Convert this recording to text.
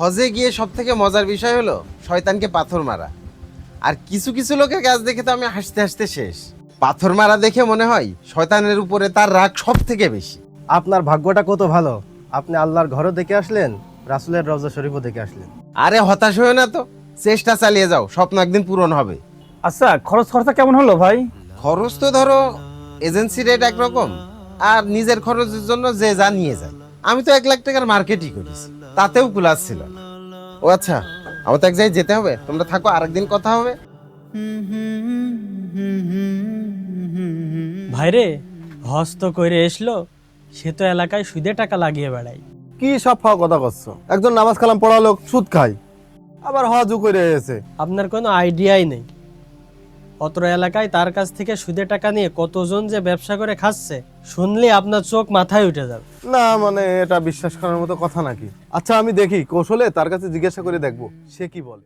হজে গিয়ে সব থেকে মজার বিষয় হলো শয়তানকে পাথর মারা। আর কিছু কিছু লোকের কাজ দেখে তো আমি হাসতে হাসতে শেষ। পাথর মারা দেখে মনে হয় শয়তানের উপরে তার রাগ সব থেকে বেশি। আপনার ভাগ্যটা কত ভালো, আপনি আল্লাহর ঘরও দেখে আসলেন, রাসূলের রওজা শরীফও দেখে আসলেন। আরে হতাশ হয়ে না তো, চেষ্টা চালিয়ে যাও, স্বপ্ন একদিন পূরণ হবে। আচ্ছা, খরচ খরচা কেমন হলো ভাই? খরচ তো ধরো এজেন্সি রেট একরকম, আর নিজের খরচের জন্য যে যা নিয়ে যায়। আমি তো 1 লাখ টাকার মার্কেটই করেছি, তাতেও কুলাস ছিল না। ও আচ্ছা, আমার তো এক জায়গায় যেতে হবে, তোমরা থাকো, আরেকদিন কথা হবে। ভাইরে, হজ তো কইরে এসলো, সে তো এলাকায় সুদে টাকা লাগিয়ে বেড়ায়। কি সব ফাও কথা করছো? একজন নামাজ কালাম পড়া লোক সুদ খায়, আবার হজও করে এসেছে। আপনার কোনো আইডিয়াই নেই অত্র এলাকায় তার কাছ থেকে সুদে টাকা নিয়ে কতজন যে ব্যবসা করে খাচ্ছে, শুনলে আপনার চোখ মাথায় উঠে যাবে। না মানে এটা বিশ্বাস করার মতো কথা নাকি? আচ্ছা আমি দেখি, কৌশলে তার কাছে জিজ্ঞাসা করে দেখবো সে কি বলে।